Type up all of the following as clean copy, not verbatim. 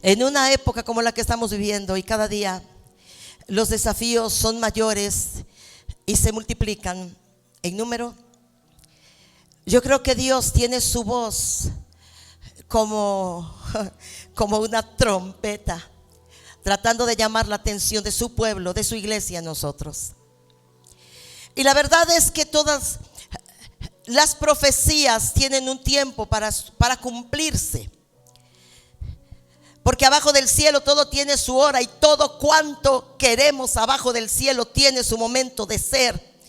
En una época como la que estamos viviendo y cada día los desafíos son mayores y se multiplican en número, yo creo que Dios tiene su voz como una trompeta, tratando de llamar la atención de su pueblo, de su iglesia a nosotros. Y la verdad es que todas las profecías tienen un tiempo para cumplirse. Porque abajo del cielo todo tiene su hora y todo cuanto queremos abajo del cielo tiene su momento de ser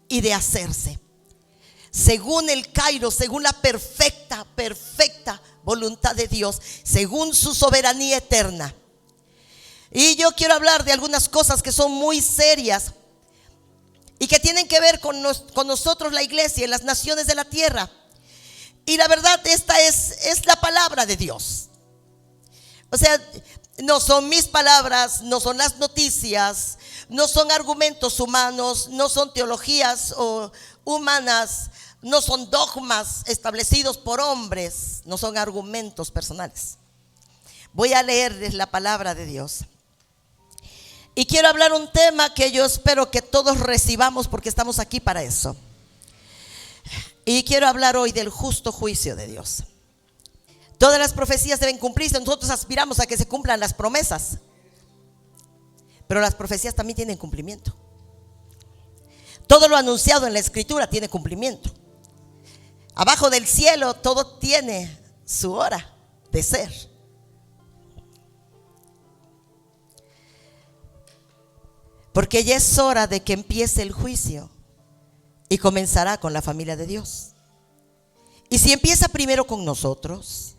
y de hacerse. Según el Kairos, según la perfecta voluntad de Dios, según su soberanía eterna. Y yo quiero hablar de algunas cosas que son muy serias y que tienen que ver con nosotros, la iglesia, en las naciones de la tierra. Y la verdad, esta es la palabra de Dios. O sea, no son mis palabras, no son las noticias, no son argumentos humanos, no son teologías humanas, no son dogmas establecidos por hombres, no son argumentos personales. Voy a leerles la palabra de Dios. Y quiero hablar un tema que yo espero que todos recibamos porque estamos aquí para eso. Y quiero hablar hoy del justo juicio de Dios. Todas las profecías deben cumplirse. Nosotros aspiramos a que se cumplan las promesas, pero las profecías también tienen cumplimiento. Todo lo anunciado en la escritura tiene cumplimiento. Abajo del cielo todo tiene su hora de ser. Porque ya es hora de que empiece el juicio y comenzará con la familia de Dios. Y si empieza primero con nosotros,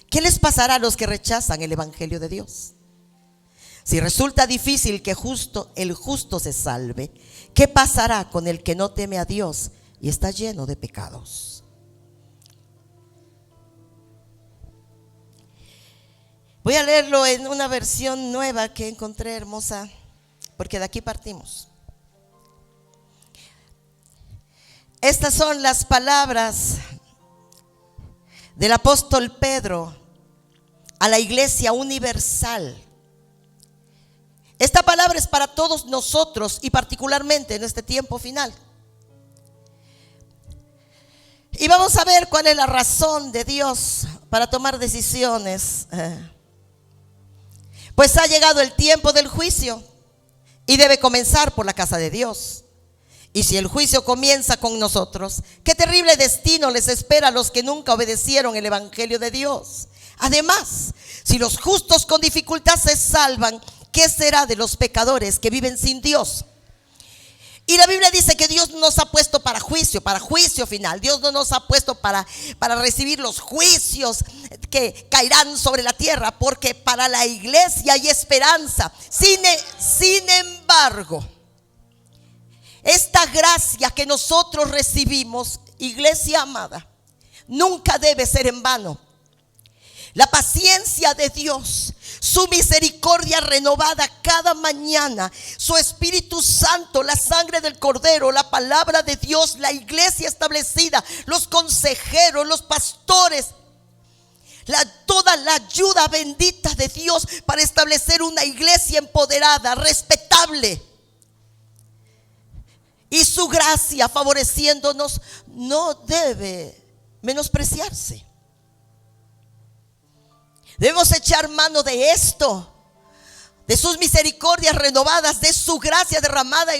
¿qué les pasará a los que rechazan el evangelio de Dios? Si resulta difícil que el justo se salve, ¿qué pasará con el que no teme a Dios y está lleno de pecados? Voy a leerlo en una versión nueva que encontré hermosa, porque de aquí partimos. Estas son las palabras del apóstol Pedro a la iglesia universal. Esta palabra es para todos nosotros y particularmente en este tiempo final. Y vamos a ver cuál es la razón de Dios para tomar decisiones. Pues ha llegado el tiempo del juicio y debe comenzar por la casa de Dios. Y si el juicio comienza con nosotros, qué terrible destino les espera a los que nunca obedecieron el evangelio de Dios. Además, si los justos con dificultad se salvan, ¿qué será de los pecadores que viven sin Dios? Y la Biblia dice que Dios nos ha puesto para juicio final. Dios no nos ha puesto para recibir los juicios que caerán sobre la tierra, porque para la iglesia hay esperanza. Sin embargo, esta gracia que nosotros recibimos, iglesia amada, nunca debe ser en vano. La paciencia de Dios, su misericordia renovada cada mañana, su Espíritu Santo, la sangre del Cordero, la palabra de Dios, la iglesia establecida, los consejeros, los pastores, toda la ayuda bendita de Dios para establecer una iglesia empoderada, respetable. Y su gracia favoreciéndonos no debe menospreciarse. Debemos echar mano de esto, de sus misericordias renovadas, de su gracia derramada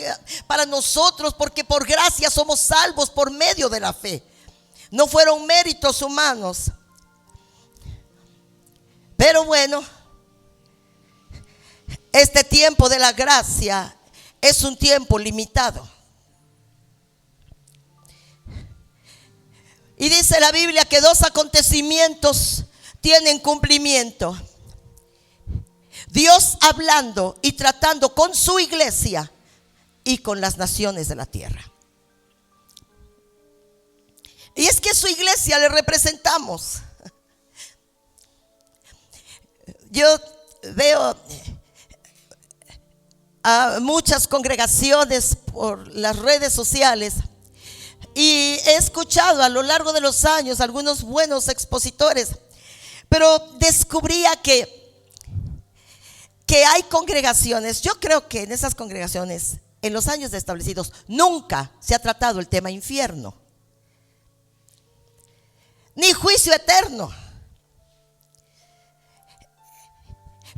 para nosotros, porque por gracia somos salvos por medio de la fe. No fueron méritos humanos. Pero bueno, este tiempo de la gracia es un tiempo limitado. Y dice la Biblia que dos acontecimientos tienen cumplimiento: Dios hablando y tratando con su iglesia y con las naciones de la tierra. Y es que su iglesia le representamos. Yo veo a muchas congregaciones por las redes sociales y he escuchado a lo largo de los años algunos buenos expositores, pero descubría que que hay congregaciones, yo creo que en esas congregaciones, en los años establecidos, nunca se ha tratado el tema infierno, ni juicio eterno.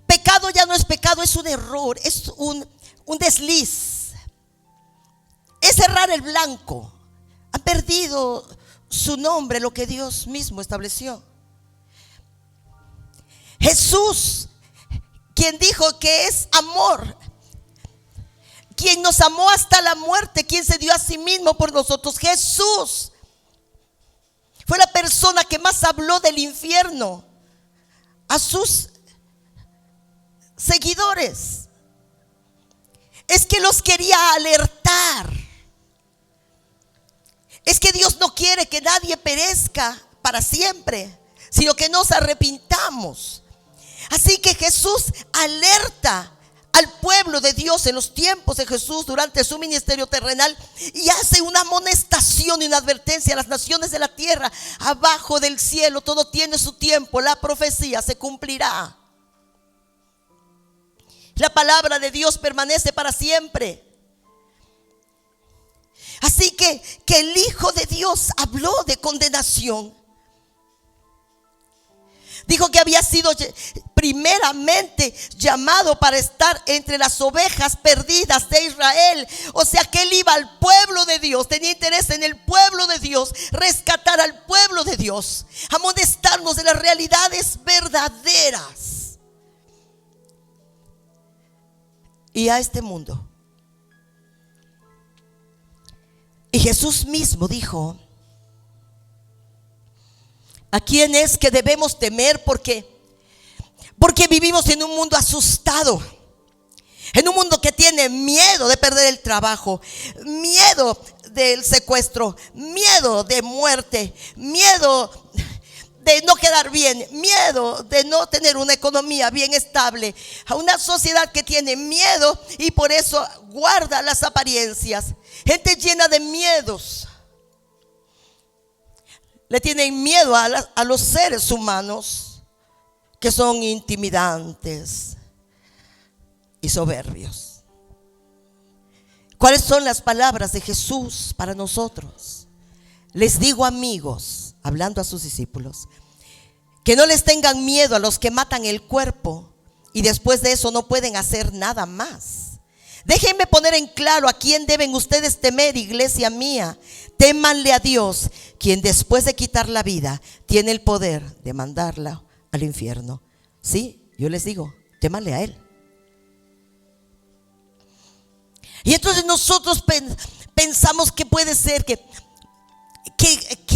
Pecado ya no es pecado, es un error, es un desliz, es cerrar el blanco. Ha perdido su nombre, lo que Dios mismo estableció. Jesús, quien dijo que es amor, quien nos amó hasta la muerte, quien se dio a sí mismo por nosotros. Jesús fue la persona que más habló del infierno a sus seguidores. Es que los quería alertar. Es que Dios no quiere que nadie perezca para siempre, sino que nos arrepintamos. Así que Jesús alerta al pueblo de Dios en los tiempos de Jesús durante su ministerio terrenal y hace una amonestación y una advertencia a las naciones de la tierra. Abajo del cielo todo tiene su tiempo, la profecía se cumplirá. La palabra de Dios permanece para siempre. Así que el Hijo de Dios habló de condenación. Dijo que había sido primeramente llamado para estar entre las ovejas perdidas de Israel. O sea que él iba al pueblo de Dios, tenía interés en el pueblo de Dios, rescatar al pueblo de Dios, amonestarnos de las realidades verdaderas. Y a este mundo. Y Jesús mismo dijo: ¿a quién es que debemos temer? Porque vivimos en un mundo asustado, en un mundo que tiene miedo de perder el trabajo, miedo del secuestro, miedo de muerte, miedo de no quedar bien, miedo de no tener una economía bien estable, a una sociedad que tiene miedo y por eso guarda las apariencias. Gente llena de miedos. Le tienen miedo a los seres humanos que son intimidantes y soberbios. ¿Cuáles son las palabras de Jesús para nosotros? Les digo, amigos, hablando a sus discípulos, que no les tengan miedo a los que matan el cuerpo y después de eso no pueden hacer nada más. Déjenme poner en claro a quién deben ustedes temer, iglesia mía. Témanle a Dios, quien después de quitar la vida tiene el poder de mandarla al infierno. Sí, yo les digo, témanle a Él. Y entonces nosotros pensamos que puede ser que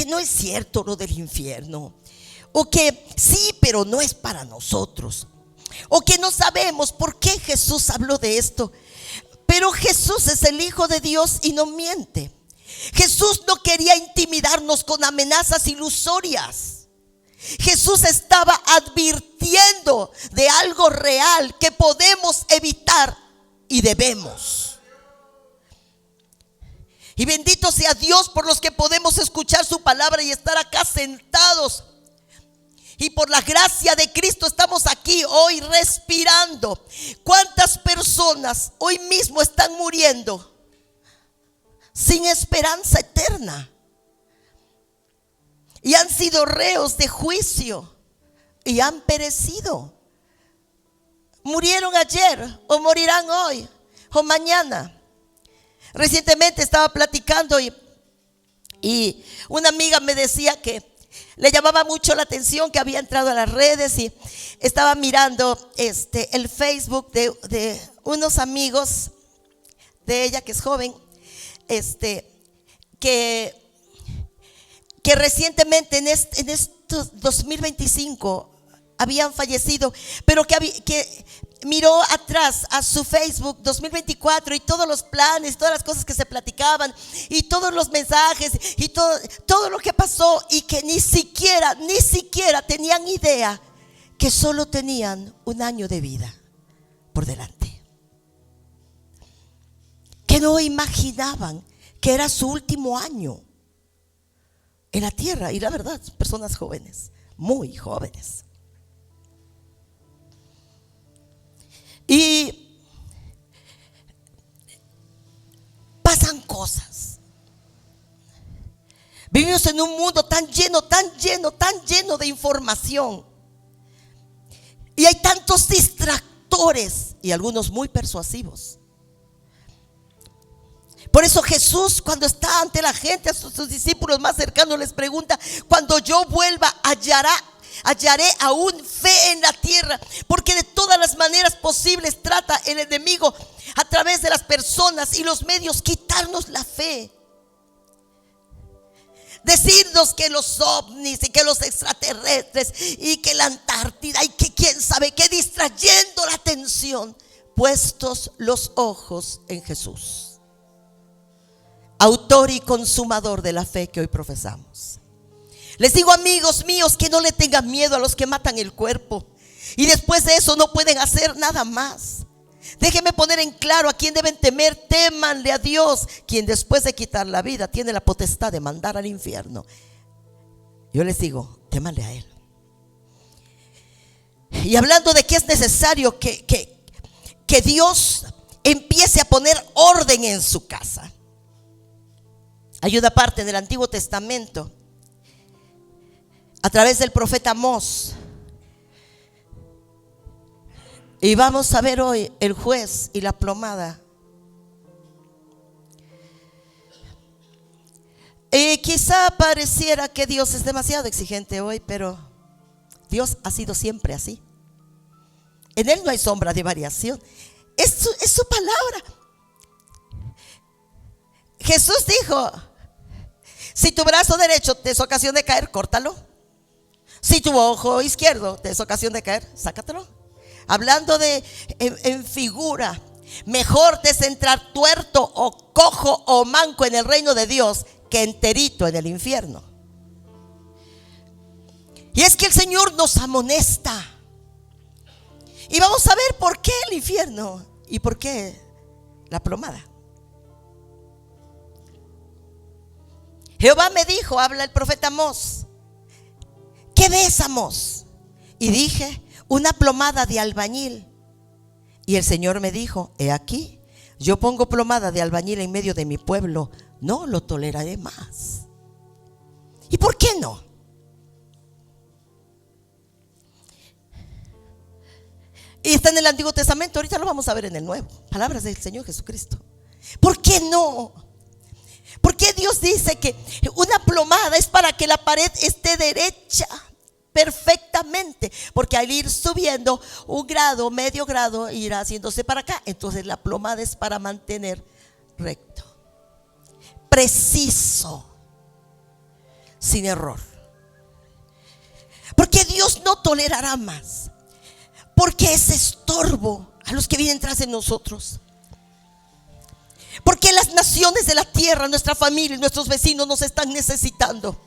no es cierto lo del infierno, o que sí, pero no es para nosotros, o que no sabemos por qué Jesús habló de esto. Pero Jesús es el Hijo de Dios y no miente. Jesús no quería intimidarnos con amenazas ilusorias. Jesús estaba advirtiendo de algo real que podemos evitar y debemos. Y bendito sea Dios por los que podemos escuchar su palabra y estar acá sentados. Y por la gracia de Cristo estamos aquí hoy respirando. ¿Cuántas personas hoy mismo están muriendo sin esperanza eterna? Y han sido reos de juicio y han perecido. Murieron ayer o morirán hoy o mañana. Recientemente estaba platicando y una amiga me decía que le llamaba mucho la atención que había entrado a las redes y estaba mirando el Facebook de unos amigos de ella que es joven, que recientemente en estos 2025 habían fallecido, pero que miró atrás a su Facebook 2024 y todos los planes, todas las cosas que se platicaban y todos los mensajes y todo lo que pasó, y que ni siquiera tenían idea que solo tenían un año de vida por delante, que no imaginaban que era su último año en la tierra. Y la verdad, personas jóvenes, muy jóvenes. Y pasan cosas. Vivimos en un mundo tan lleno de información. Y hay tantos distractores y algunos muy persuasivos. Por eso Jesús, cuando está ante la gente, a sus discípulos más cercanos les pregunta: cuando yo vuelva, hallaré aún fe en la tierra. Porque de todas las maneras posibles trata el enemigo, a través de las personas y los medios, quitarnos la fe. Decirnos que los ovnis y que los extraterrestres y que la Antártida y que quién sabe qué, distrayendo la atención, puestos los ojos en Jesús, autor y consumador de la fe que hoy profesamos. Les digo, amigos míos, que no le tengan miedo a los que matan el cuerpo y después de eso no pueden hacer nada más. Déjenme poner en claro a quién deben temer. Témanle a Dios, quien después de quitar la vida tiene la potestad de mandar al infierno. Yo les digo, témanle a Él. Y hablando de que es necesario que Dios empiece a poner orden en su casa, hay una parte en el Antiguo Testamento, a través del profeta Amós. Y vamos a ver hoy el juez y la plomada. Y quizá pareciera que Dios es demasiado exigente hoy, pero Dios ha sido siempre así. En Él no hay sombra de variación. Es su palabra. Jesús dijo: si tu brazo derecho te es ocasión de caer, córtalo. Si tu ojo izquierdo te es ocasión de caer, sácatelo. Hablando en figura, mejor te es entrar tuerto o cojo o manco en el reino de Dios que enterito en el infierno. Y es que el Señor nos amonesta. Y vamos a ver por qué el infierno y por qué la plomada. Jehová me dijo, habla el profeta Amós: ¿qué ves, Amós? Y dije: una plomada de albañil. Y el Señor me dijo: he aquí, yo pongo plomada de albañil en medio de mi pueblo, no lo toleraré más. ¿Y por qué no? Y está en el Antiguo Testamento, ahorita lo vamos a ver en el Nuevo. Palabras del Señor Jesucristo. ¿Por qué no? ¿Por qué Dios dice que una plomada es para que la pared esté derecha perfectamente? Porque al ir subiendo un grado, medio grado, irá haciéndose para acá. Entonces la plomada es para mantener recto, preciso, sin error. Porque Dios no tolerará más, porque es estorbo a los que vienen tras de nosotros. Porque las naciones de la tierra, nuestra familia y nuestros vecinos nos están necesitando.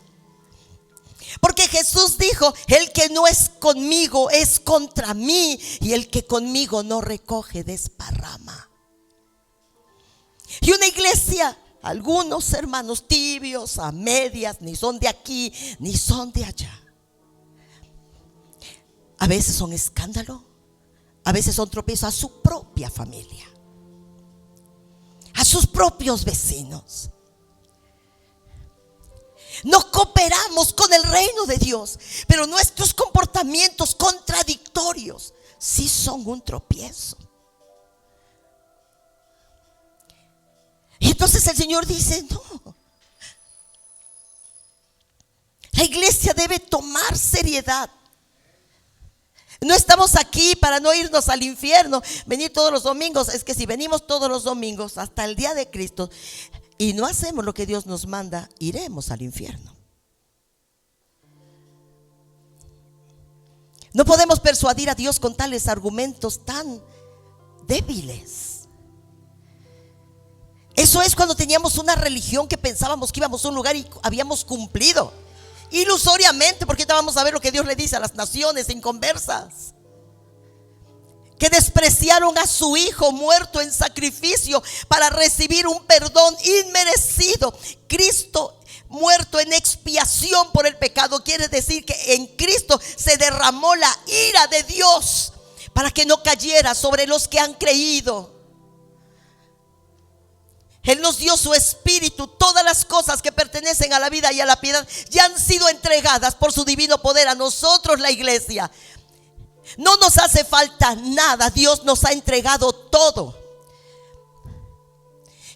Porque Jesús dijo: el que no es conmigo es contra mí, y el que conmigo no recoge desparrama. Y una iglesia, algunos hermanos tibios, a medias, ni son de aquí ni son de allá. A veces son escándalo, a veces son tropiezo a su propia familia, a sus propios vecinos. No cooperamos con el reino de Dios, pero nuestros comportamientos contradictorios sí son un tropiezo. Y entonces el Señor dice: no, la iglesia debe tomar seriedad. No estamos aquí para no irnos al infierno, venir todos los domingos. Es que si venimos todos los domingos hasta el día de Cristo y no hacemos lo que Dios nos manda, iremos al infierno. No podemos persuadir a Dios con tales argumentos tan débiles. Eso es cuando teníamos una religión que pensábamos que íbamos a un lugar y habíamos cumplido ilusoriamente, porque ahorita vamos a ver lo que Dios le dice a las naciones inconversas, que despreciaron a su Hijo muerto en sacrificio para recibir un perdón inmerecido. Cristo muerto en expiación por el pecado quiere decir que en Cristo se derramó la ira de Dios para que no cayera sobre los que han creído. Él nos dio su espíritu. Todas las cosas que pertenecen a la vida y a la piedad ya han sido entregadas por su divino poder a nosotros, la iglesia. No nos hace falta nada. Dios nos ha entregado todo.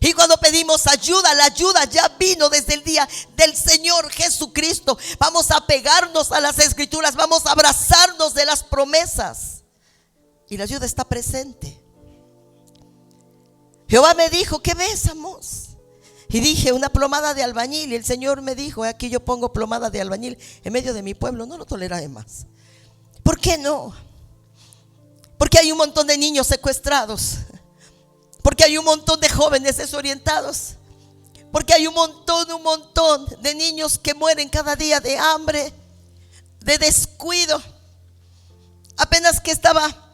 Y cuando pedimos ayuda, la ayuda ya vino desde el día del Señor Jesucristo. Vamos a pegarnos a las escrituras, vamos a abrazarnos de las promesas. Y la ayuda está presente. Jehová me dijo: ¿qué ves, Amós? Y dije: una plomada de albañil. Y el Señor me dijo: aquí yo pongo plomada de albañil en medio de mi pueblo, no lo toleraré más. ¿Por qué no? Porque hay un montón de niños secuestrados, porque hay un montón de jóvenes desorientados, porque hay un montón de niños que mueren cada día de hambre, de descuido. Apenas que estaba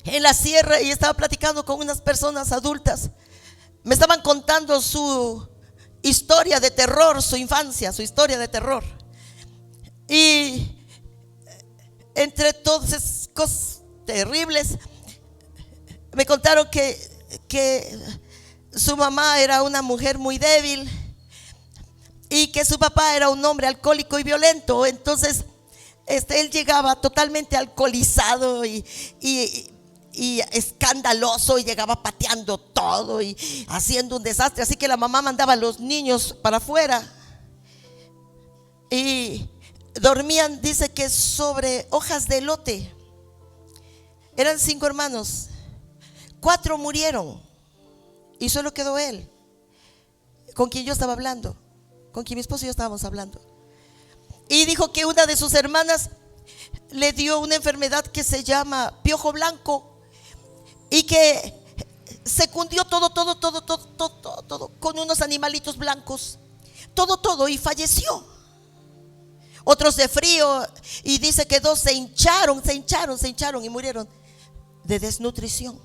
en la sierra y estaba platicando con unas personas adultas, me estaban contando su historia de terror, su infancia, su historia de terror. Y entre todas esas cosas terribles, me contaron que su mamá era una mujer muy débil y que su papá era un hombre alcohólico y violento. Entonces él llegaba totalmente alcoholizado y escandaloso, y llegaba pateando todo y haciendo un desastre. Así que la mamá mandaba a los niños para afuera y dormían, dice que sobre hojas de elote. Eran 5 hermanos, 4 murieron y solo quedó él, con quien yo estaba hablando, con quien mi esposo y yo estábamos hablando. Y dijo que una de sus hermanas le dio una enfermedad que se llama piojo blanco, y que se cundió todo con unos animalitos blancos, todo, y falleció. Otros de frío, y dice que 2 se hincharon y murieron de desnutrición,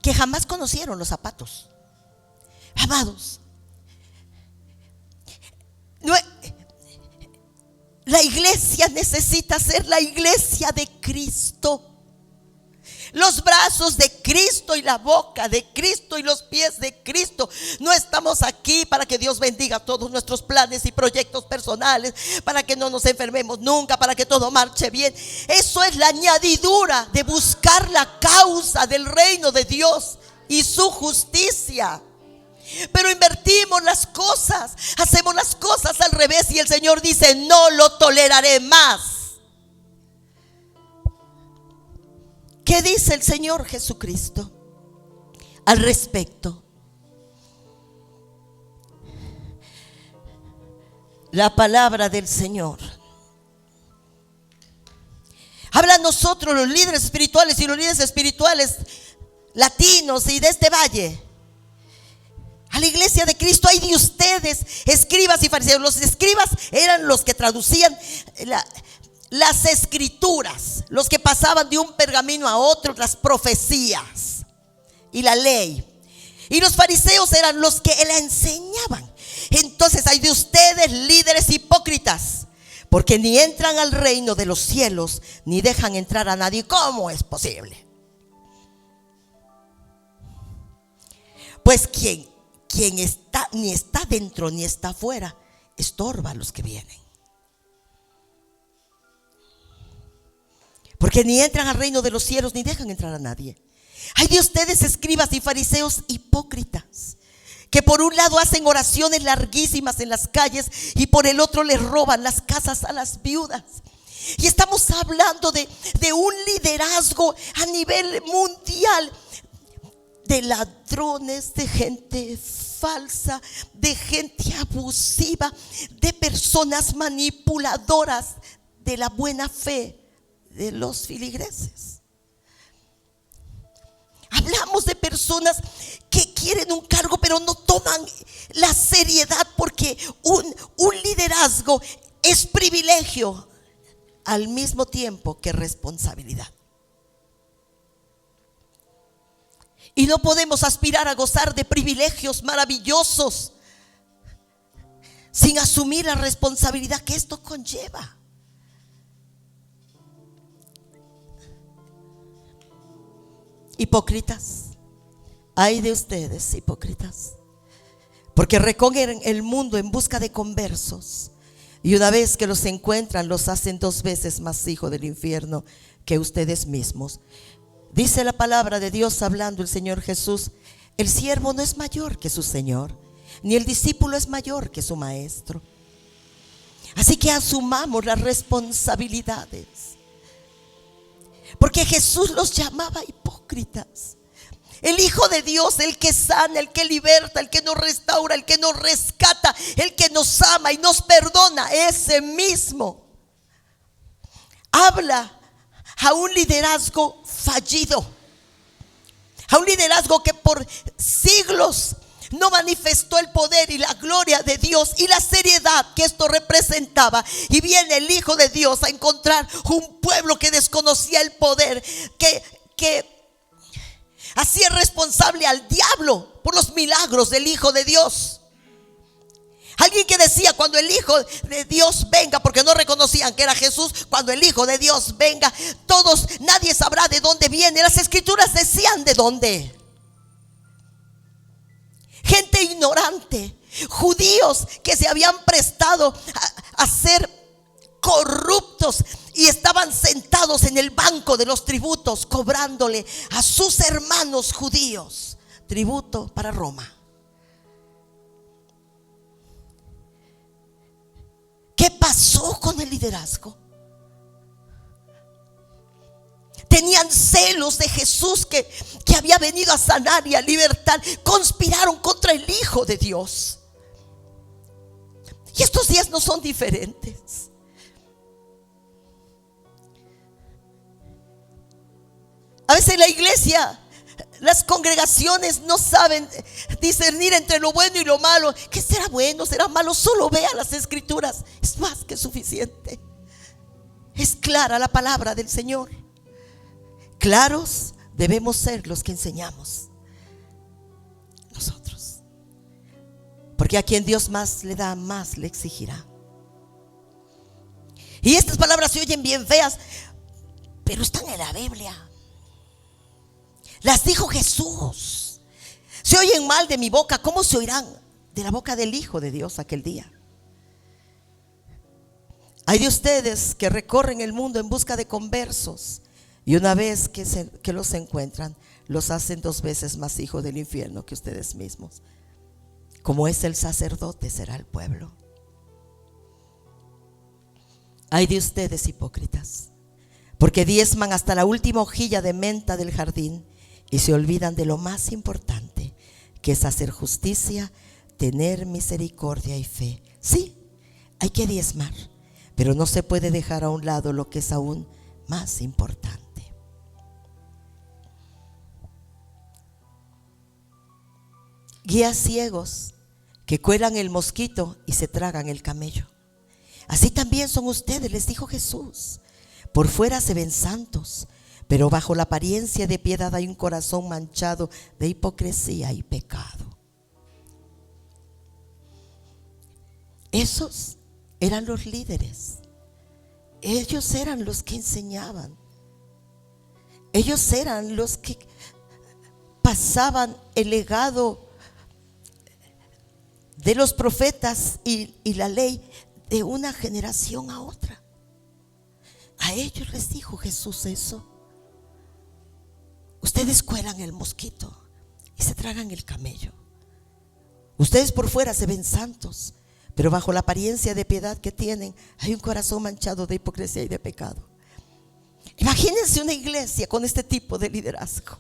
que jamás conocieron los zapatos. Amados, la iglesia necesita ser la iglesia de Cristo. Los brazos de Cristo y la boca de Cristo y los pies de Cristo. No estamos aquí para que Dios bendiga todos nuestros planes y proyectos personales, para que no nos enfermemos nunca, para que todo marche bien. Eso es la añadidura de buscar la causa del reino de Dios y su justicia. Pero invertimos las cosas, hacemos las cosas al revés, y el Señor dice: no lo toleraré más. ¿Qué dice el Señor Jesucristo al respecto? La palabra del Señor habla a nosotros, los líderes espirituales y los líderes espirituales latinos y de este valle, a la iglesia de Cristo. Hay de ustedes, escribas y fariseos. Los escribas eran los que traducían las escrituras, los que pasaban de un pergamino a otro las profecías y la ley. Y los fariseos eran los que la enseñaban. Entonces hay de ustedes, líderes hipócritas, porque ni entran al reino de los cielos, ni dejan entrar a nadie. ¿Cómo es posible? Pues quien está, ni está dentro ni está afuera, estorba a los que vienen. Porque ni entran al reino de los cielos, ni dejan entrar a nadie. Hay de ustedes, escribas y fariseos hipócritas, que por un lado hacen oraciones larguísimas en las calles, y por el otro les roban las casas a las viudas. Y estamos hablando de un liderazgo a nivel mundial, de ladrones, de gente falsa, de gente abusiva, de personas manipuladoras de la buena fe de los filigreses. Hablamos de personas que quieren un cargo pero no toman la seriedad, porque un liderazgo es privilegio al mismo tiempo que responsabilidad. Y no podemos aspirar a gozar de privilegios maravillosos sin asumir la responsabilidad que esto conlleva. Hipócritas, ay de ustedes, hipócritas, porque recorren el mundo en busca de conversos, y una vez que los encuentran, los hacen 2 veces más hijos del infierno que ustedes mismos. Dice la palabra de Dios, hablando el Señor Jesús: el siervo no es mayor que su Señor, ni el discípulo es mayor que su maestro. Así que asumamos las responsabilidades, porque Jesús los llamaba hipócritas. El Hijo de Dios, el que sana, el que liberta, el que nos restaura, el que nos rescata, el que nos ama y nos perdona, ese mismo habla a un liderazgo fallido, a un liderazgo que por siglos no manifestó el poder y la gloria de Dios y la seriedad que esto representaba. Y viene el Hijo de Dios a encontrar un pueblo que desconocía el poder, que hacía responsable al diablo por los milagros del Hijo de Dios. Alguien que decía: cuando el Hijo de Dios venga, porque no reconocían que era Jesús, cuando el Hijo de Dios venga, nadie sabrá de dónde viene. Las Escrituras decían de dónde. Gente ignorante, judíos que se habían prestado a ser corruptos y estaban sentados en el banco de los tributos, cobrándole a sus hermanos judíos tributo para Roma. ¿Qué pasó con el liderazgo? Tenían celos de Jesús que había venido a sanar y a libertar. Conspiraron contra el Hijo de Dios. Y estos días no son diferentes. A veces la iglesia, las congregaciones no saben discernir entre lo bueno y lo malo. ¿Qué será bueno? ¿Será malo? Solo vea las Escrituras. Es más que suficiente. Es clara la palabra del Señor. Claros debemos ser los que enseñamos nosotros, porque a quien Dios más le da, más le exigirá. Y estas palabras se oyen bien feas, pero están en la Biblia. Las dijo Jesús. Se oyen mal de mi boca, ¿cómo se oirán de la boca del Hijo de Dios aquel día? Hay de ustedes que recorren el mundo en busca de conversos, y una vez que los encuentran, los hacen 2 veces más hijos del infierno que ustedes mismos. Como es el sacerdote, será el pueblo. Ay de ustedes, hipócritas, porque diezman hasta la última hojilla de menta del jardín y se olvidan de lo más importante, que es hacer justicia, tener misericordia y fe. Sí, hay que diezmar, pero no se puede dejar a un lado lo que es aún más importante. Guías ciegos que cuelan el mosquito y se tragan el camello. Así también son ustedes, les dijo Jesús. Por fuera se ven santos, pero bajo la apariencia de piedad hay un corazón manchado de hipocresía y pecado. Esos eran los líderes. Ellos eran los que enseñaban. Ellos eran los que pasaban el legado de los profetas y la ley de una generación a otra. A ellos les dijo Jesús eso. Ustedes cuelan el mosquito y se tragan el camello. Ustedes por fuera se ven santos, pero bajo la apariencia de piedad que tienen hay un corazón manchado de hipocresía y de pecado. Imagínense una iglesia con este tipo de liderazgo.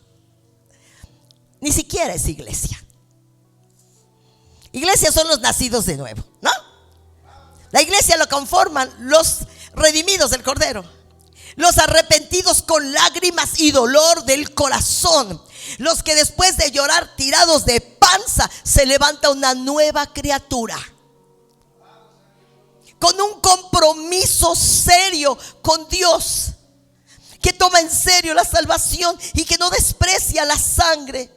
Ni siquiera es iglesia. Iglesias son los nacidos de nuevo, ¿no? La iglesia lo conforman los redimidos del Cordero, los arrepentidos con lágrimas y dolor del corazón, los que después de llorar tirados de panza se levanta una nueva criatura con un compromiso serio con Dios, que toma en serio la salvación y que no desprecia la sangre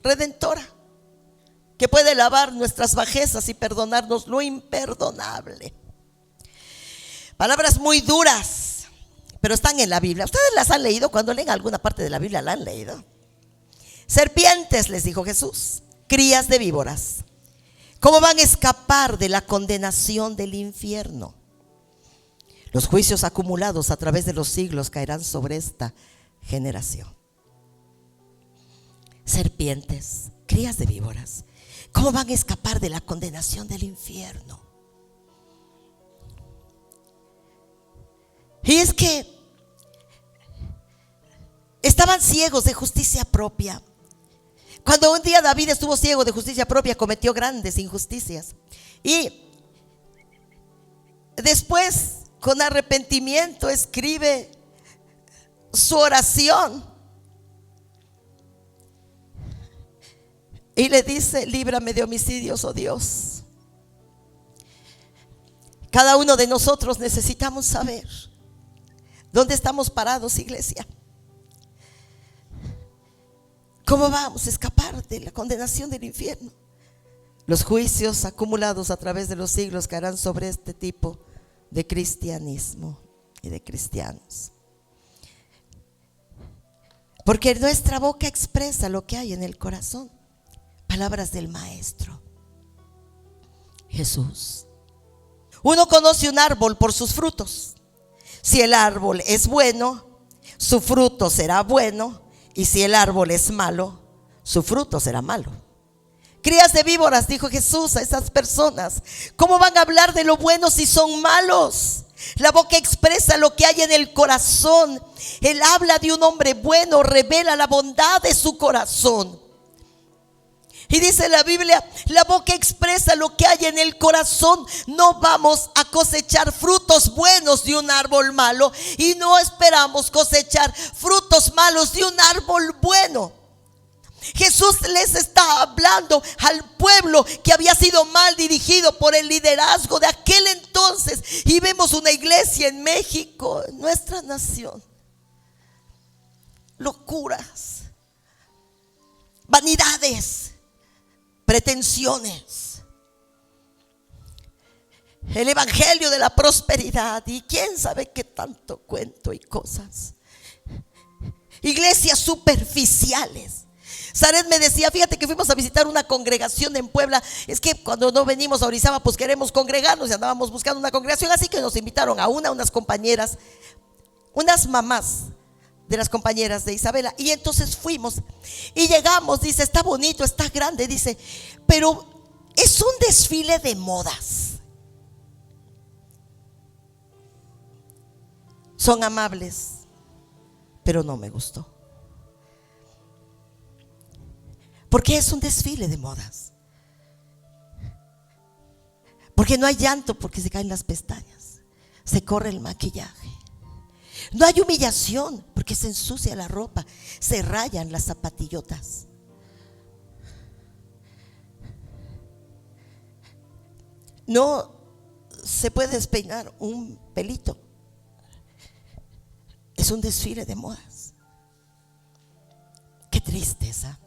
redentora, que puede lavar nuestras bajezas y perdonarnos lo imperdonable. Palabras muy duras, pero están en la Biblia. ¿Ustedes las han leído? Cuando leen alguna parte de la Biblia, ¿la han leído? Serpientes, les dijo Jesús, crías de víboras, ¿cómo van a escapar de la condenación del infierno? Los juicios acumulados a través de los siglos caerán sobre esta generación. Serpientes, crías de víboras, ¿cómo van a escapar de la condenación del infierno? Y es que estaban ciegos de justicia propia. Cuando un día David estuvo ciego de justicia propia, cometió grandes injusticias. Y después, con arrepentimiento, escribe su oración. Y le dice: líbrame de homicidios, oh Dios. Cada uno de nosotros necesitamos saber dónde estamos parados, iglesia. ¿Cómo vamos a escapar de la condenación del infierno? Los juicios acumulados a través de los siglos caerán sobre este tipo de cristianismo y de cristianos. Porque nuestra boca expresa lo que hay en el corazón. Palabras del Maestro Jesús. Uno conoce un árbol por sus frutos. Si el árbol es bueno, su fruto será bueno. Y si el árbol es malo, su fruto será malo. Crías de víboras, dijo Jesús a esas personas. ¿Cómo van a hablar de lo bueno si son malos? La boca expresa lo que hay en el corazón. Él habla de un hombre bueno, revela la bondad de su corazón. Y dice la Biblia, la boca expresa lo que hay en el corazón. No vamos a cosechar frutos buenos de un árbol malo, y no esperamos cosechar frutos malos de un árbol bueno. Jesús les está hablando al pueblo que había sido mal dirigido por el liderazgo de aquel entonces. Y vemos una iglesia en México, en nuestra nación. Locuras, vanidades, pretensiones, el evangelio de la prosperidad y quién sabe qué tanto cuento y cosas. Iglesias superficiales. Saret me decía, fíjate que fuimos a visitar una congregación en Puebla. Es que cuando no venimos a Orizaba, pues queremos congregarnos y andábamos buscando una congregación. Así que nos invitaron a unas compañeras, unas mamás de las compañeras de Isabela. Y entonces fuimos y llegamos, dice, está bonito, está grande, dice, pero es un desfile de modas. Son amables, pero no me gustó. Porque es un desfile de modas. Porque no hay llanto porque se caen las pestañas, se corre el maquillaje. No hay humillación porque se ensucia la ropa, se rayan las zapatillotas. No se puede despeinar un pelito. Es un desfile de modas. Qué tristeza.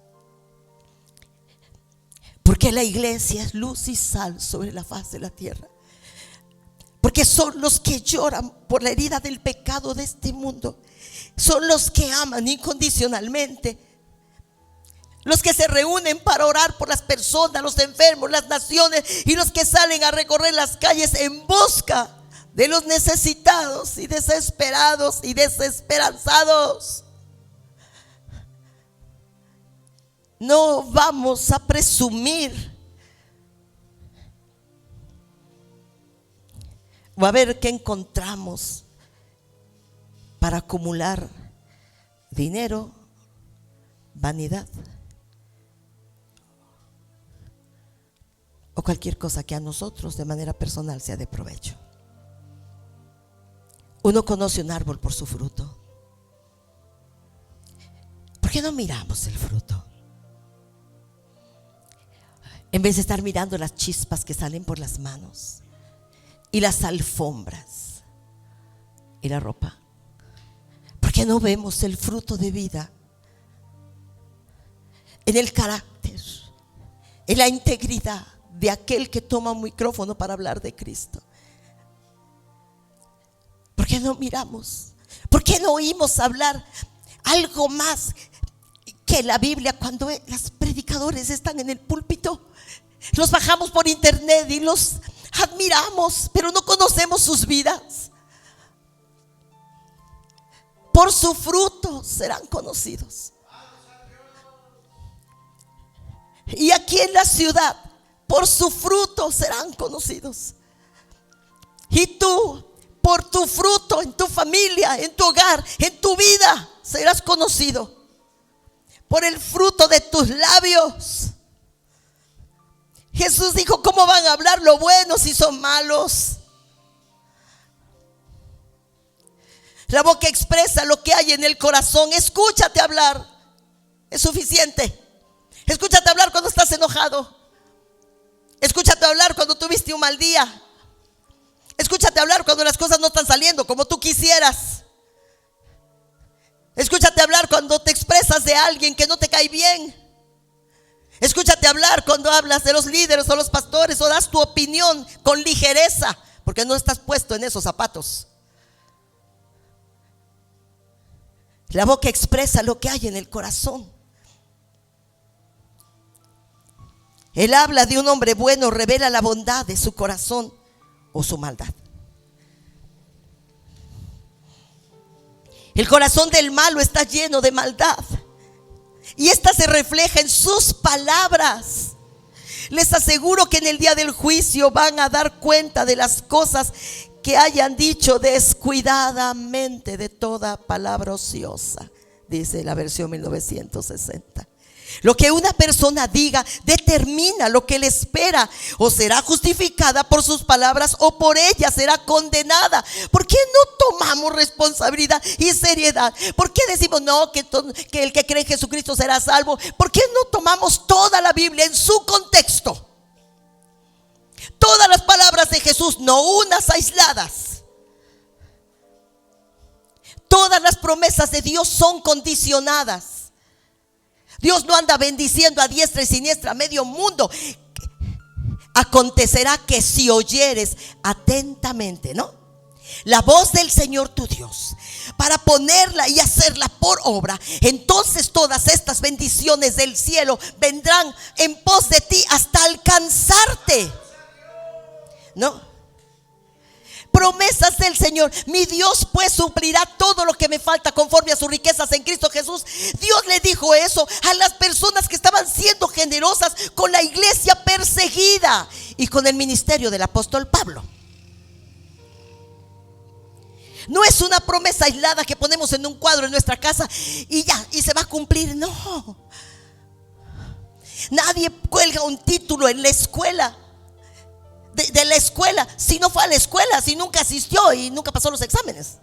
Porque la iglesia es luz y sal sobre la faz de la tierra. Porque son los que lloran por la herida del pecado de este mundo. Son los que aman incondicionalmente. Los que se reúnen para orar por las personas, los enfermos, las naciones. Y los que salen a recorrer las calles en busca de los necesitados y desesperados y desesperanzados. No vamos a presumir o a ver qué encontramos para acumular dinero, vanidad o cualquier cosa que a nosotros de manera personal sea de provecho. Uno conoce un árbol por su fruto. ¿Por qué no miramos el fruto? En vez de estar mirando las chispas que salen por las manos y las alfombras y la ropa, ¿por qué no vemos el fruto de vida en el carácter, en la integridad de aquel que toma un micrófono para hablar de Cristo? ¿Por qué no miramos ¿Por qué no oímos hablar algo más que la Biblia cuando los predicadores están en el púlpito? Los bajamos por internet y los admiramos, pero no conocemos sus vidas. Por su fruto serán conocidos. Y aquí en la ciudad, por su fruto serán conocidos. Y tú, por tu fruto, en tu familia, en tu hogar, en tu vida, serás conocido. Por el fruto de tus labios. Jesús dijo: ¿cómo van a hablar lo bueno si son malos? La boca expresa lo que hay en el corazón. Escúchate hablar, es suficiente. Escúchate hablar cuando estás enojado. Escúchate hablar cuando tuviste un mal día. Escúchate hablar cuando las cosas no están saliendo como tú quisieras. Escúchate hablar cuando te expresas de alguien que no te cae bien. Escúchate hablar cuando hablas de los líderes o los pastores o das tu opinión con ligereza, porque no estás puesto en esos zapatos. La boca expresa lo que hay en el corazón. El habla de un hombre bueno revela la bondad de su corazón o su maldad. El corazón del malo está lleno de maldad y esta se refleja en sus palabras. Les aseguro que en el día del juicio van a dar cuenta de las cosas que hayan dicho descuidadamente, de toda palabra ociosa, dice la versión 1960. Lo que una persona diga determina lo que le espera. O será justificada por sus palabras o por ellas será condenada. ¿Por qué no tomamos responsabilidad y seriedad? ¿Por qué decimos no, que el que cree en Jesucristo será salvo? ¿Por qué no tomamos toda la Biblia en su contexto? Todas las palabras de Jesús, no unas aisladas. Todas las promesas de Dios son condicionadas. Dios no anda bendiciendo a diestra y siniestra a medio mundo. Acontecerá que si oyeres atentamente, ¿no?, la voz del Señor tu Dios, para ponerla y hacerla por obra, entonces todas estas bendiciones del cielo vendrán en pos de ti hasta alcanzarte. ¿No? Promesas del Señor. Mi Dios pues suplirá todo lo que me falta conforme a sus riquezas en Cristo Jesús. Dios le dijo eso a las personas que estaban siendo generosas con la iglesia perseguida y con el ministerio del apóstol Pablo. No es una promesa aislada que ponemos en un cuadro en nuestra casa y ya, y se va a cumplir. No. Nadie cuelga un título en la escuela de la escuela si no fue a la escuela, si nunca asistió y nunca pasó los exámenes.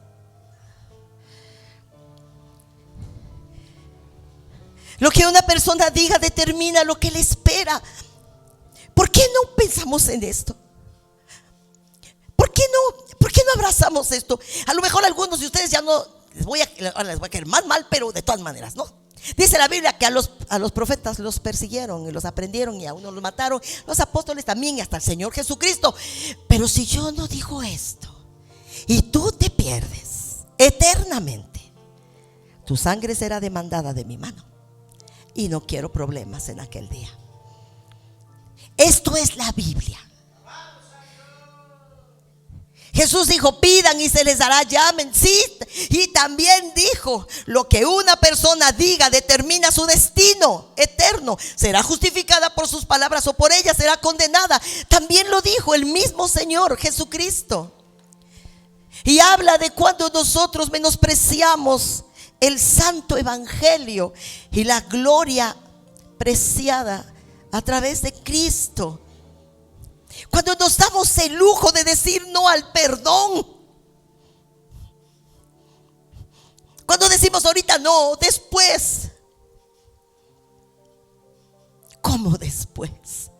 Lo que una persona diga determina lo que le espera. ¿Por qué no pensamos en esto? ¿Por qué no abrazamos esto? A lo mejor algunos de ustedes ya no les voy a caer más mal, pero de todas maneras, ¿no? Dice la Biblia que a los profetas los persiguieron y los aprendieron y a unos los mataron, los apóstoles también y hasta el Señor Jesucristo. Pero si yo no digo esto y tú te pierdes eternamente, tu sangre será demandada de mi mano y no quiero problemas en aquel día. Esto es la Biblia. Jesús dijo: pidan y se les dará, llamen. Sí, y también dijo: lo que una persona diga determina su destino eterno. Será justificada por sus palabras o por ellas será condenada. También lo dijo el mismo Señor Jesucristo. Y habla de cuando nosotros menospreciamos el santo evangelio y la gloria preciada a través de Cristo. Cuando nos damos el lujo de decir no al perdón. Cuando decimos ahorita no, después. ¿Cómo después?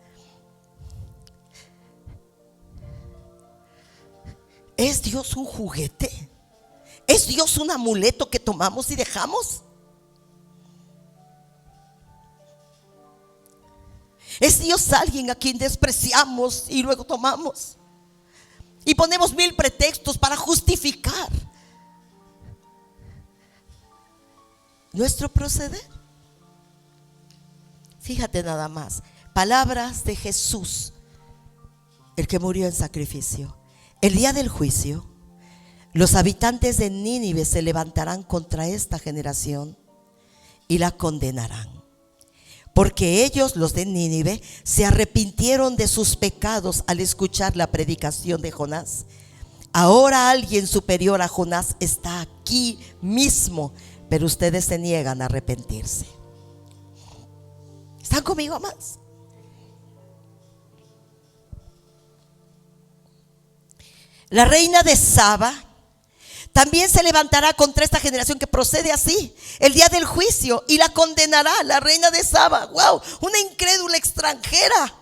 ¿Es Dios un juguete? ¿Es Dios un amuleto que tomamos y dejamos? ¿Es Dios alguien a quien despreciamos y luego tomamos? Y ponemos 1000 pretextos para justificar nuestro proceder. Fíjate nada más, palabras de Jesús, el que murió en sacrificio. El día del juicio, los habitantes de Nínive se levantarán contra esta generación y la condenarán, porque ellos, los de Nínive, se arrepintieron de sus pecados al escuchar la predicación de Jonás. Ahora alguien superior a Jonás está aquí mismo, pero ustedes se niegan a arrepentirse. ¿Están conmigo, amados? La reina de Saba también se levantará contra esta generación que procede así el día del juicio y la condenará. La reina de Saba, wow, una incrédula extranjera,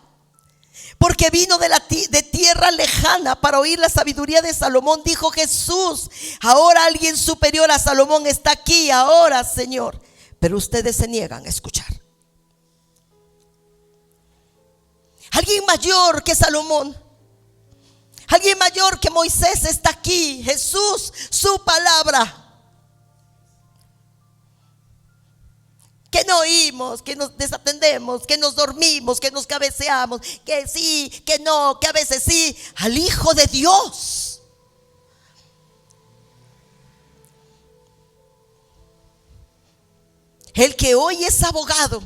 porque vino de tierra lejana para oír la sabiduría de Salomón. Dijo Jesús: ahora alguien superior a Salomón está aquí, ahora, Señor, pero ustedes se niegan a escuchar. Alguien mayor que Salomón, alguien mayor que Moisés está aquí. Jesús, su palabra, que no oímos, que nos desatendemos, que nos dormimos, que nos cabeceamos, que sí, que no, que a veces sí. Al Hijo de Dios, el que hoy es abogado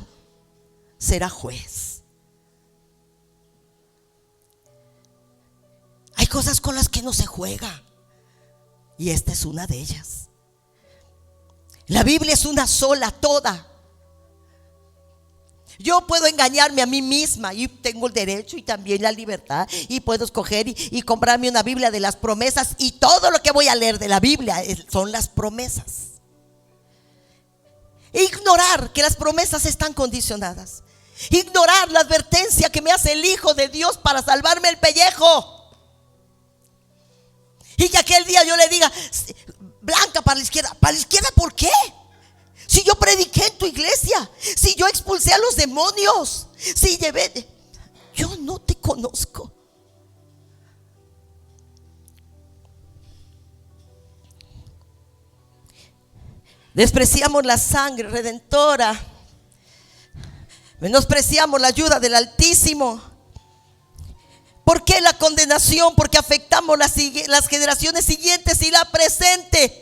será juez. Hay cosas con las que no se juega, y esta es una de ellas. La Biblia es una sola, toda. Yo puedo engañarme a mí misma y tengo el derecho y también la libertad, y puedo escoger y comprarme una Biblia de las promesas, y todo lo que voy a leer de la Biblia son las promesas. E ignorar que las promesas están condicionadas. Ignorar la advertencia que me hace el Hijo de Dios para salvarme el pellejo. Y que aquel día yo le diga: Blanca, para la izquierda. ¿Para la izquierda por qué? Si yo prediqué en tu iglesia, si yo expulsé a los demonios, si llevé... Yo no te conozco. Despreciamos la sangre redentora, menospreciamos la ayuda del Altísimo. ¿Por qué la condenación? Porque afectamos las generaciones siguientes y la presente.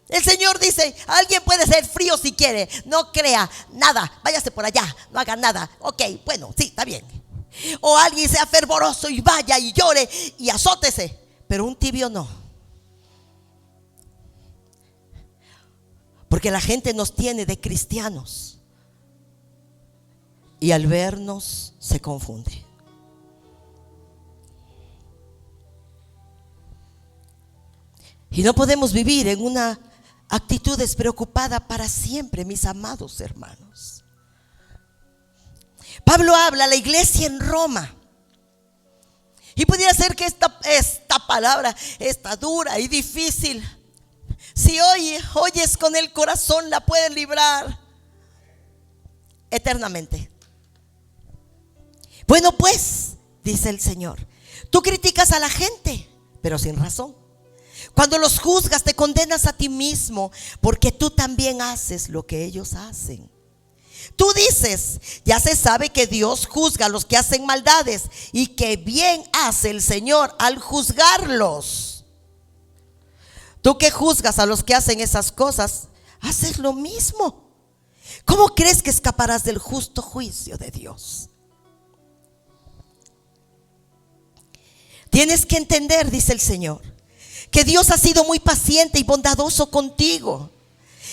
El Señor dice: alguien puede ser frío si quiere, no crea nada, váyase por allá, no haga nada. Ok, bueno, sí, está bien. O alguien sea fervoroso y vaya y llore y azótese, pero un tibio no. Porque la gente nos tiene de cristianos y al vernos se confunde. Y no podemos vivir en una actitud despreocupada para siempre, mis amados hermanos. Pablo habla a la iglesia en Roma. Y pudiera ser que esta palabra está dura y difícil. Si oyes con el corazón, la puedes librar eternamente. Bueno, pues, dice el Señor, tú criticas a la gente, pero sin razón. Cuando los juzgas, te condenas a ti mismo, porque tú también haces lo que ellos hacen. Tú dices: ya se sabe que Dios juzga a los que hacen maldades, y que bien hace el Señor al juzgarlos. Tú que juzgas a los que hacen esas cosas, haces lo mismo. ¿Cómo crees que escaparás del justo juicio de Dios? Tienes que entender, dice el Señor, que Dios ha sido muy paciente y bondadoso contigo,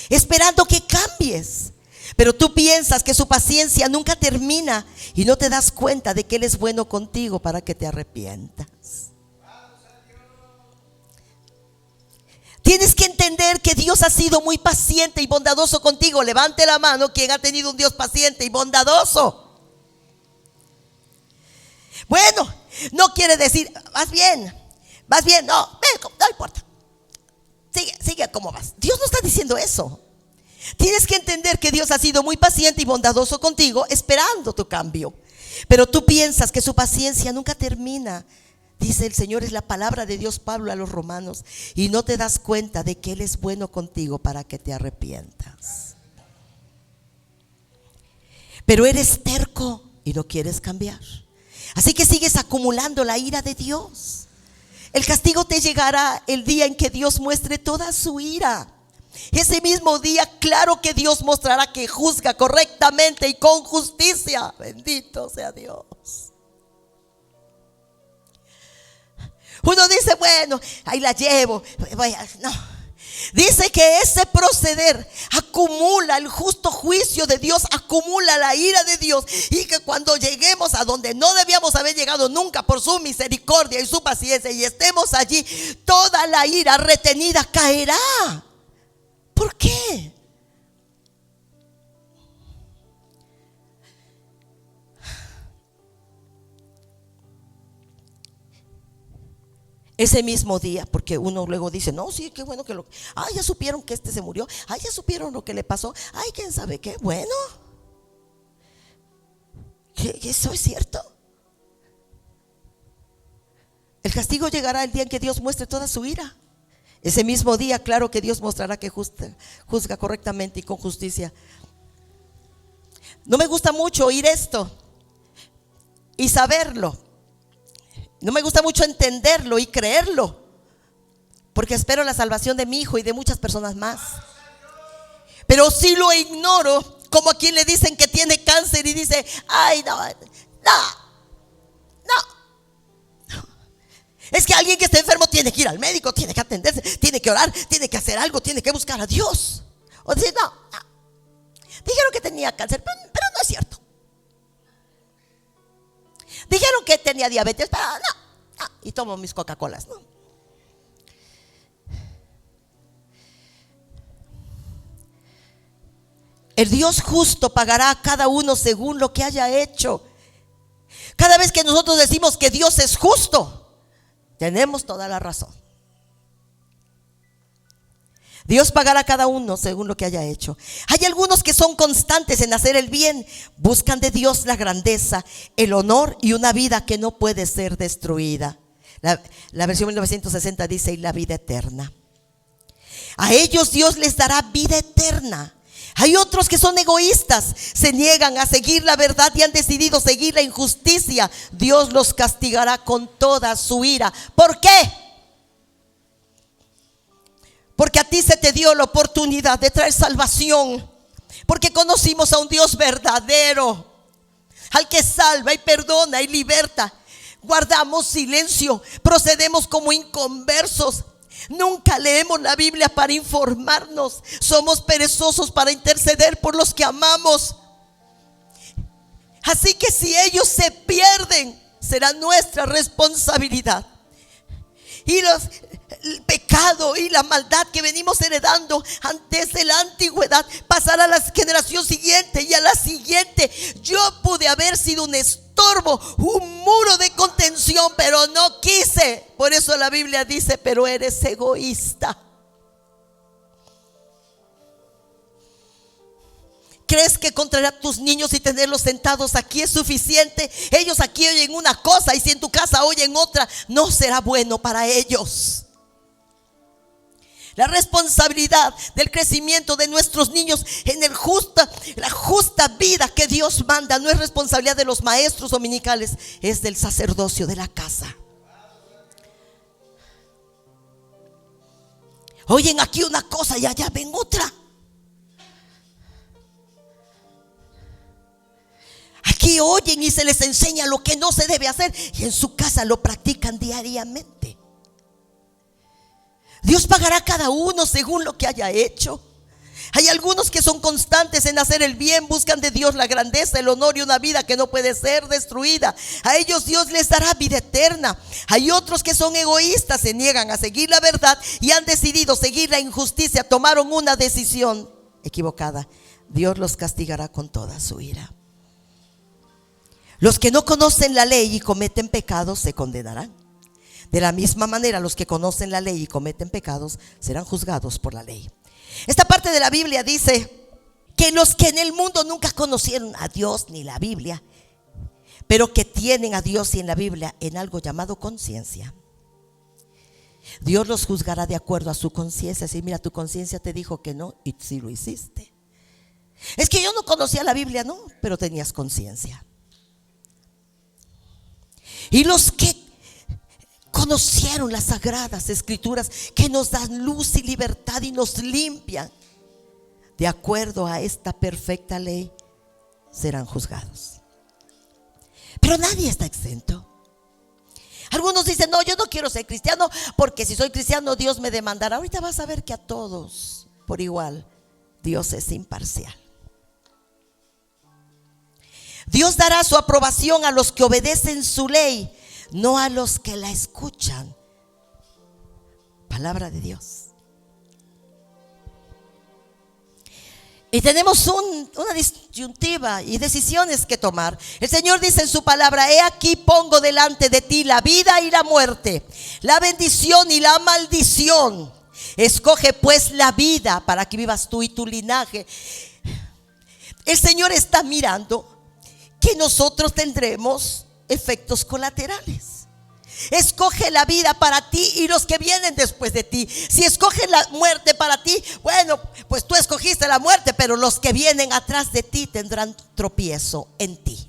esperando que cambies. Pero tú piensas que su paciencia nunca termina y no te das cuenta de que Él es bueno contigo para que te arrepientas. Tienes que entender que Dios ha sido muy paciente y bondadoso contigo. Levante la mano quien ha tenido un Dios paciente y bondadoso. Bueno, no quiere decir: vas bien, no importa, sigue como vas. Dios no está diciendo eso. Tienes que entender que Dios ha sido muy paciente y bondadoso contigo, esperando tu cambio. Pero tú piensas que su paciencia nunca termina. Dice el Señor, es la palabra de Dios, Pablo a los romanos, y no te das cuenta de que Él es bueno contigo para que te arrepientas. Pero eres terco y no quieres cambiar. Así que sigues acumulando la ira de Dios. El castigo te llegará el día en que Dios muestre toda su ira. Ese mismo día, claro que Dios mostrará que juzga correctamente y con justicia. Bendito sea Dios. Uno dice, bueno, ahí la llevo. No. Dice que ese proceder acumula el justo juicio de Dios, acumula la ira de Dios, y que cuando lleguemos a donde no debíamos haber llegado nunca por su misericordia y su paciencia, y estemos allí, toda la ira retenida caerá. ¿Por qué? Ese mismo día, porque uno luego dice, no, sí, qué bueno que ya supieron que este se murió, ya supieron lo que le pasó, quién sabe qué, bueno, que eso es cierto. El castigo llegará el día en que Dios muestre toda su ira. Ese mismo día, claro que Dios mostrará que juzga correctamente y con justicia. No me gusta mucho oír esto y saberlo. No me gusta mucho entenderlo y creerlo, porque espero la salvación de mi hijo y de muchas personas más. Pero si lo ignoro, como a quien le dicen que tiene cáncer y dice, no. Es que alguien que está enfermo tiene que ir al médico, tiene que atenderse, tiene que orar, tiene que hacer algo, tiene que buscar a Dios. O decir, no. Dijeron que tenía cáncer, pero no es cierto. Dijeron que tenía diabetes, pero no. Y tomo mis Coca-Colas, ¿no? El Dios justo pagará a cada uno según lo que haya hecho. Cada vez que nosotros decimos que Dios es justo, tenemos toda la razón. Dios pagará a cada uno según lo que haya hecho. Hay algunos que son constantes en hacer el bien, buscan de Dios la grandeza, el honor y una vida que no puede ser destruida. La versión 1960 dice, y la vida eterna. A ellos Dios les dará vida eterna. Hay otros que son egoístas, se niegan a seguir la verdad y han decidido seguir la injusticia. Dios los castigará con toda su ira. ¿Por qué? Porque a ti se te dio la oportunidad de traer salvación. Porque conocimos a un Dios verdadero, al que salva y perdona y liberta. Guardamos silencio, procedemos como inconversos. Nunca leemos la Biblia para informarnos. Somos perezosos para interceder por los que amamos. Así que si ellos se pierden, será nuestra responsabilidad. Y el pecado y la maldad que venimos heredando desde la antigüedad pasará a la generación siguiente y a la siguiente. Yo pude haber sido un estorbo, un muro de contención, pero no quise. Por eso la Biblia dice, pero eres egoísta. ¿Crees que contraer a tus niños y tenerlos sentados aquí es suficiente? Ellos aquí oyen una cosa y si en tu casa oyen otra, no será bueno para ellos. La responsabilidad del crecimiento de nuestros niños en la justa vida que Dios manda no es responsabilidad de los maestros dominicales, es del sacerdocio de la casa. Oyen aquí una cosa y allá ven otra. Aquí oyen y se les enseña lo que no se debe hacer y en su casa lo practican diariamente. Dios pagará a cada uno según lo que haya hecho. Hay algunos que son constantes en hacer el bien, buscan de Dios la grandeza, el honor y una vida que no puede ser destruida. A ellos Dios les dará vida eterna. Hay otros que son egoístas, se niegan a seguir la verdad y han decidido seguir la injusticia, tomaron una decisión equivocada. Dios los castigará con toda su ira. Los que no conocen la ley y cometen pecados se condenarán. De la misma manera, los que conocen la ley y cometen pecados serán juzgados por la ley. Esta parte de la Biblia dice que los que en el mundo nunca conocieron a Dios ni la Biblia, pero que tienen a Dios y en la Biblia en algo llamado conciencia. Dios los juzgará de acuerdo a su conciencia. Si mira, tu conciencia te dijo que no y sí lo hiciste. Es que yo no conocía la Biblia, no, pero tenías conciencia. Y los que conocieron las sagradas escrituras, que nos dan luz y libertad y nos limpian, de acuerdo a esta perfecta ley, serán juzgados. Pero nadie está exento. Algunos dicen, no, yo no quiero ser cristiano porque si soy cristiano Dios me demandará. Ahorita vas a ver que a todos por igual Dios es imparcial. Dios dará su aprobación a los que obedecen su ley, no a los que la escuchan. Palabra de Dios. Y tenemos una disyuntiva y decisiones que tomar. El Señor dice en su palabra: he aquí pongo delante de ti la vida y la muerte, la bendición y la maldición. Escoge pues la vida para que vivas tú y tu linaje. El Señor está mirando que nosotros tendremos efectos colaterales. Escoge la vida para ti y los que vienen después de ti. Si escoge la muerte para ti, bueno, pues tú escogiste la muerte, pero los que vienen atrás de ti tendrán tropiezo en ti.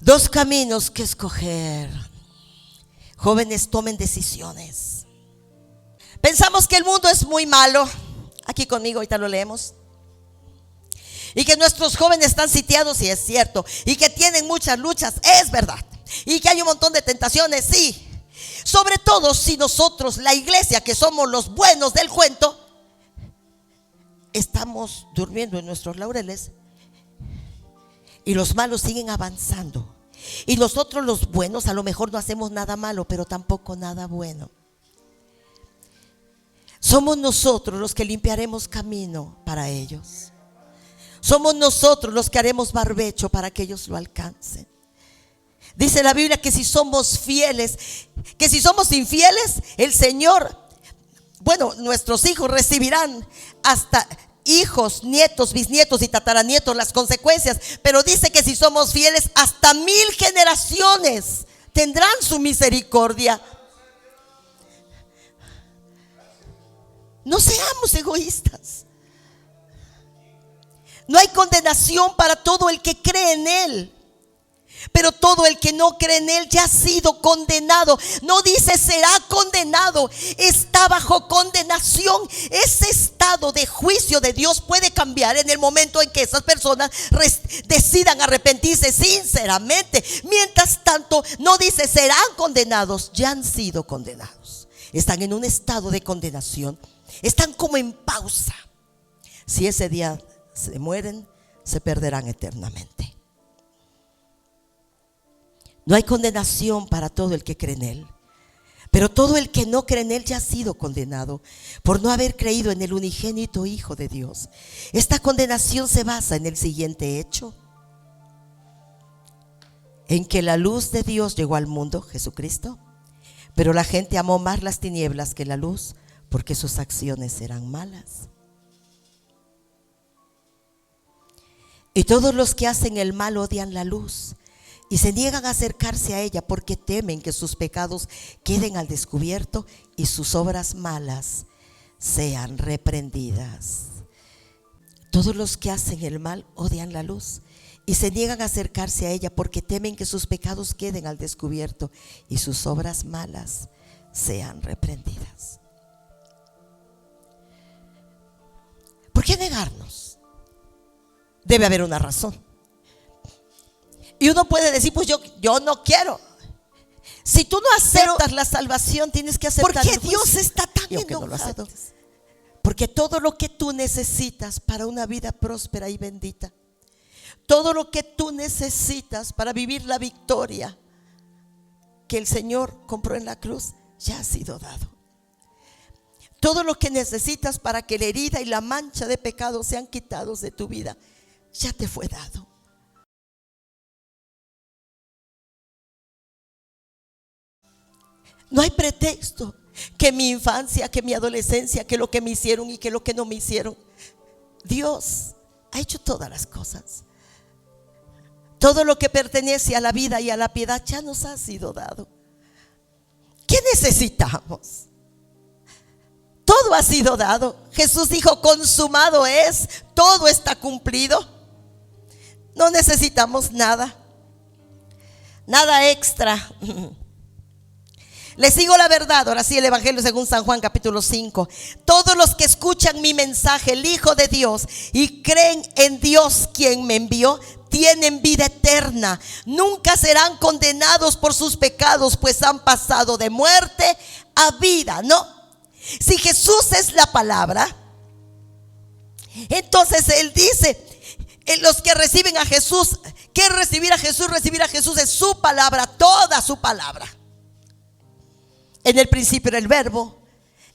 Dos caminos que escoger. Jóvenes, tomen decisiones. Pensamos que el mundo es muy malo. Aquí conmigo, ahorita lo leemos. Y que nuestros jóvenes están sitiados, y es cierto. Y que tienen muchas luchas, es verdad. Y que hay un montón de tentaciones, sí. Sobre todo si nosotros, la iglesia, que somos los buenos del cuento, estamos durmiendo en nuestros laureles y los malos siguen avanzando. Y nosotros los buenos a lo mejor no hacemos nada malo, pero tampoco nada bueno. Somos nosotros los que limpiaremos camino para ellos. Somos nosotros los que haremos barbecho para que ellos lo alcancen. Dice la Biblia que si somos fieles, que si somos infieles, el Señor, bueno, nuestros hijos recibirán hasta hijos, nietos, bisnietos y tataranietos las consecuencias. Pero dice que si somos fieles, hasta 1000 generaciones tendrán su misericordia. No seamos egoístas. No hay condenación para todo el que cree en Él, pero todo el que no cree en Él ya ha sido condenado. No dice será condenado, está bajo condenación. Ese estado de juicio de Dios puede cambiar en el momento en que esas personas decidan arrepentirse sinceramente. Mientras tanto, no dice serán condenados, ya han sido condenados. Están en un estado de condenación, están como en pausa. Si ese día se mueren, se perderán eternamente. No hay condenación para todo el que cree en Él, pero todo el que no cree en Él ya ha sido condenado por no haber creído en el unigénito Hijo de Dios. Esta condenación se basa en el siguiente hecho: en que la luz de Dios llegó al mundo, Jesucristo, pero la gente amó más las tinieblas que la luz, porque sus acciones eran malas. Y todos los que hacen el mal odian la luz y se niegan a acercarse a ella, porque temen que sus pecados queden al descubierto y sus obras malas sean reprendidas. Todos los que hacen el mal odian la luz y se niegan a acercarse a ella, porque temen que sus pecados queden al descubierto y sus obras malas sean reprendidas. ¿Por qué negarnos? Debe haber una razón. Y uno puede decir, pues yo no quiero. Si tú no aceptas la salvación, tienes que aceptar. ¿Por qué Dios está tan enojado? Porque todo lo que tú necesitas para una vida próspera y bendita, todo lo que tú necesitas para vivir la victoria que el Señor compró en la cruz, ya ha sido dado. Todo lo que necesitas para que la herida y la mancha de pecado sean quitados de tu vida, ya te fue dado. No hay pretexto que mi infancia, que mi adolescencia, que lo que me hicieron y que lo que no me hicieron. Dios ha hecho todas las cosas. Todo lo que pertenece a la vida y a la piedad ya nos ha sido dado. ¿Qué necesitamos? Todo ha sido dado. Jesús dijo: consumado es, todo está cumplido. No necesitamos nada, nada extra. Les digo la verdad, ahora sí, el Evangelio según San Juan capítulo 5. Todos los que escuchan mi mensaje, el Hijo de Dios, y creen en Dios quien me envió, tienen vida eterna. Nunca serán condenados por sus pecados, pues han pasado de muerte a vida. No, si Jesús es la palabra, entonces Él dice: los que reciben a Jesús, ¿qué es recibir a Jesús? Recibir a Jesús es su palabra, toda su palabra. En el principio era el verbo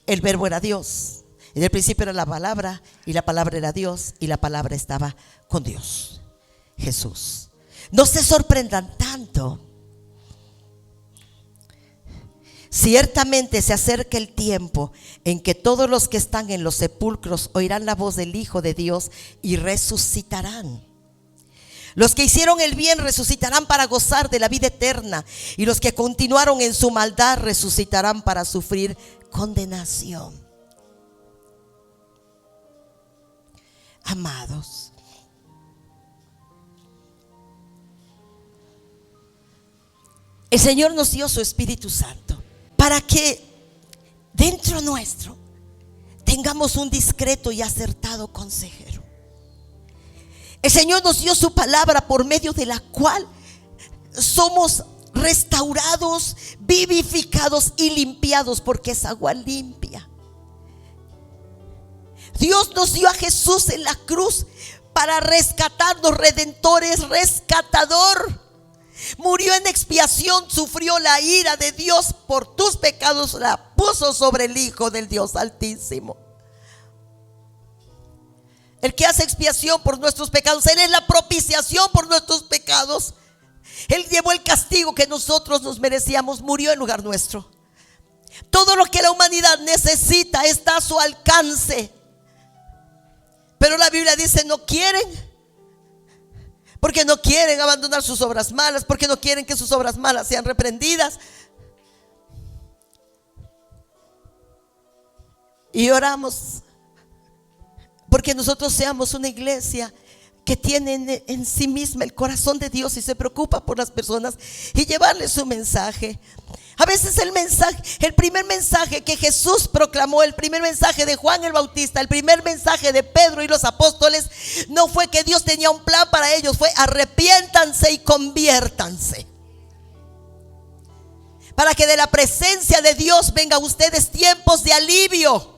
era Dios. En el principio era la palabra, y la palabra era Dios, y la palabra estaba con Dios, Jesús. No se sorprendan tanto. Ciertamente se acerca el tiempo en que todos los que están en los sepulcros oirán la voz del Hijo de Dios y resucitarán. Los que hicieron el bien resucitarán para gozar de la vida eterna, y los que continuaron en su maldad resucitarán para sufrir condenación. Amados, el Señor nos dio su Espíritu Santo para que dentro nuestro tengamos un discreto y acertado consejero. El Señor nos dio su palabra, por medio de la cual somos restaurados, vivificados y limpiados, porque es agua limpia. Dios nos dio a Jesús en la cruz para rescatarnos, redentores, rescatador. Murió en expiación, sufrió la ira de Dios por tus pecados, la puso sobre el Hijo del Dios Altísimo. El que hace expiación por nuestros pecados, Él es la propiciación por nuestros pecados. Él llevó el castigo que nosotros nos merecíamos, murió en lugar nuestro. Todo lo que la humanidad necesita está a su alcance. Pero la Biblia dice: no quieren, porque no quieren abandonar sus obras malas, porque no quieren que sus obras malas sean reprendidas. Y oramos porque nosotros seamos una iglesia que tiene en sí misma el corazón de Dios y se preocupa por las personas y llevarles su mensaje. A veces el primer mensaje que Jesús proclamó, el primer mensaje de Juan el Bautista, el primer mensaje de Pedro y los apóstoles, no fue que Dios tenía un plan para ellos, fue: arrepiéntanse y conviértanse, para que de la presencia de Dios vengan a ustedes tiempos de alivio.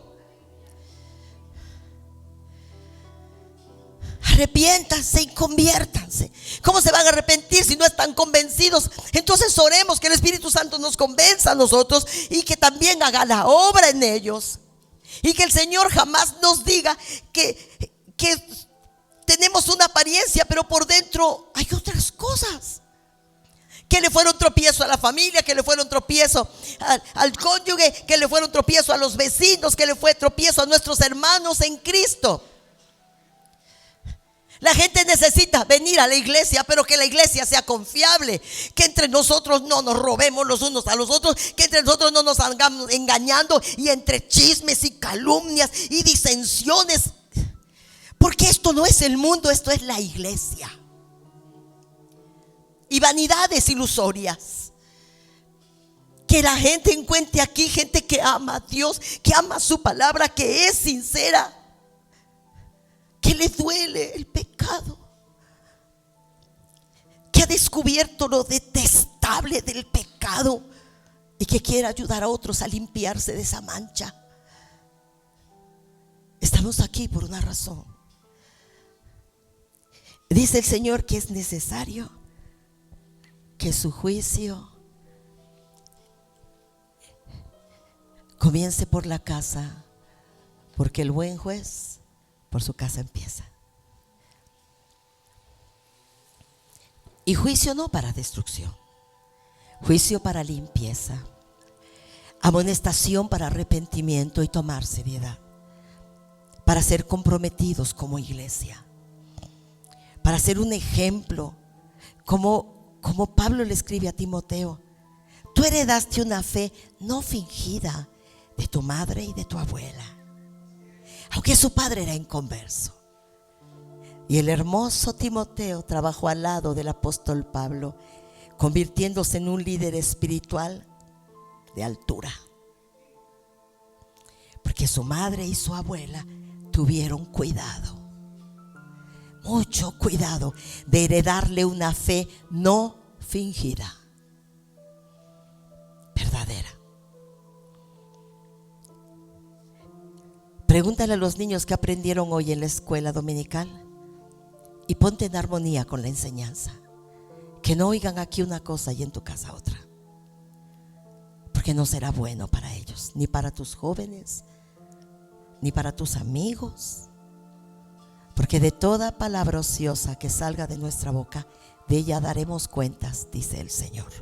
Arrepiéntanse y conviértanse. ¿Cómo se van a arrepentir si no están convencidos? Entonces oremos que el Espíritu Santo nos convenza a nosotros y que también haga la obra en ellos. Y que el Señor jamás nos diga que tenemos una apariencia, pero por dentro hay otras cosas. Que le fueron tropiezo a la familia, que le fueron tropiezo al cónyuge, que le fueron tropiezo a los vecinos, que le fue tropiezo a nuestros hermanos en Cristo. La gente necesita venir a la iglesia, pero que la iglesia sea confiable, que entre nosotros no nos robemos los unos a los otros, que entre nosotros no nos hagamos engañando, y entre chismes y calumnias y disensiones, porque esto no es el mundo, esto es la iglesia. Y vanidades ilusorias. Que la gente encuentre aquí gente que ama a Dios, que ama su palabra, que es sincera, que le duele el pecado, que ha descubierto lo detestable del pecado y que quiere ayudar a otros a limpiarse de esa mancha. Estamos aquí por una razón. Dice el Señor que es necesario que su juicio comience por la casa, porque el buen juez por su casa empieza. Y juicio no para destrucción, juicio para limpieza, amonestación para arrepentimiento y tomar seriedad, para ser comprometidos como iglesia. para ser un ejemplo, como Pablo le escribe a Timoteo. Tú heredaste una fe no fingida de tu madre y de tu abuela, aunque su padre era inconverso. Y el hermoso Timoteo trabajó al lado del apóstol Pablo, convirtiéndose en un líder espiritual de altura, porque su madre y su abuela tuvieron cuidado, mucho cuidado, de heredarle una fe no fingida, verdadera. Pregúntale a los niños qué aprendieron hoy en la escuela dominical y ponte en armonía con la enseñanza. Que no oigan aquí una cosa y en tu casa otra, porque no será bueno para ellos, ni para tus jóvenes, ni para tus amigos. Porque de toda palabra ociosa que salga de nuestra boca, de ella daremos cuentas, dice el Señor.